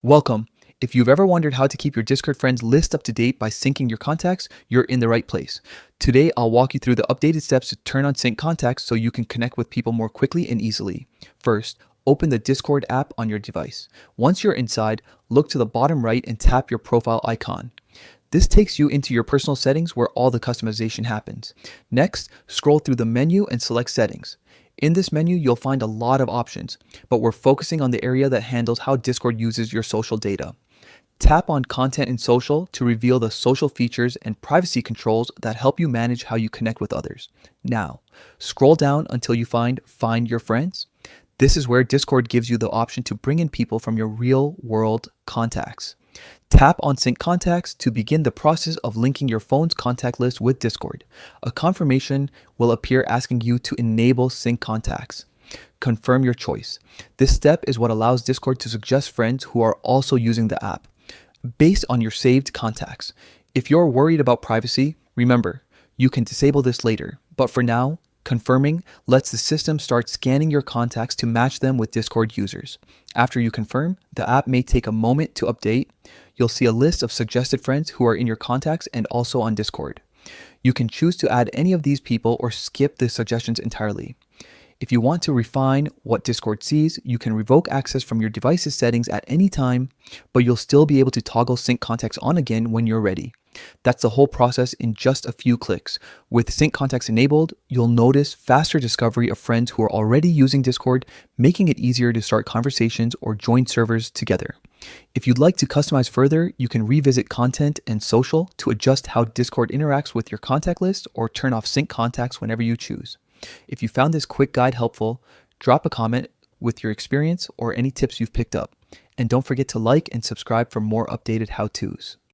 Welcome. If you've ever wondered how to keep your Discord friends list up to date by syncing your contacts, you're in the right place. Today, I'll walk you through the updated steps to turn on sync contacts so you can connect with people more quickly and easily. First, open the Discord app on your device. Once you're inside, look to the bottom right and tap your profile icon. This takes you into your personal settings where all the customization happens. Next, scroll through the menu and select Settings. In this menu, you'll find a lot of options, but we're focusing on the area that handles how Discord uses your social data. Tap on Content and Social to reveal the social features and privacy controls that help you manage how you connect with others. Now, scroll down until you find Find Your Friends. This is where Discord gives you the option to bring in people from your real-world contacts. Tap on Sync Contacts to begin the process of linking your phone's contact list with Discord. A confirmation will appear asking you to enable Sync Contacts. Confirm your choice. This step is what allows Discord to suggest friends who are also using the app, based on your saved contacts. If you're worried about privacy, remember, you can disable this later. But for now, confirming lets the system start scanning your contacts to match them with Discord users. After you confirm, the app may take a moment to update. You'll see a list of suggested friends who are in your contacts and also on Discord. You can choose to add any of these people or skip the suggestions entirely. If you want to refine what Discord sees, you can revoke access from your device's settings at any time, but you'll still be able to toggle sync contacts on again when you're ready. That's the whole process in just a few clicks. With sync contacts enabled, you'll notice faster discovery of friends who are already using Discord, making it easier to start conversations or join servers together. If you'd like to customize further, you can revisit Content and Social to adjust how Discord interacts with your contact list or turn off sync contacts whenever you choose. If you found this quick guide helpful, drop a comment with your experience or any tips you've picked up. And don't forget to like and subscribe for more updated how-tos.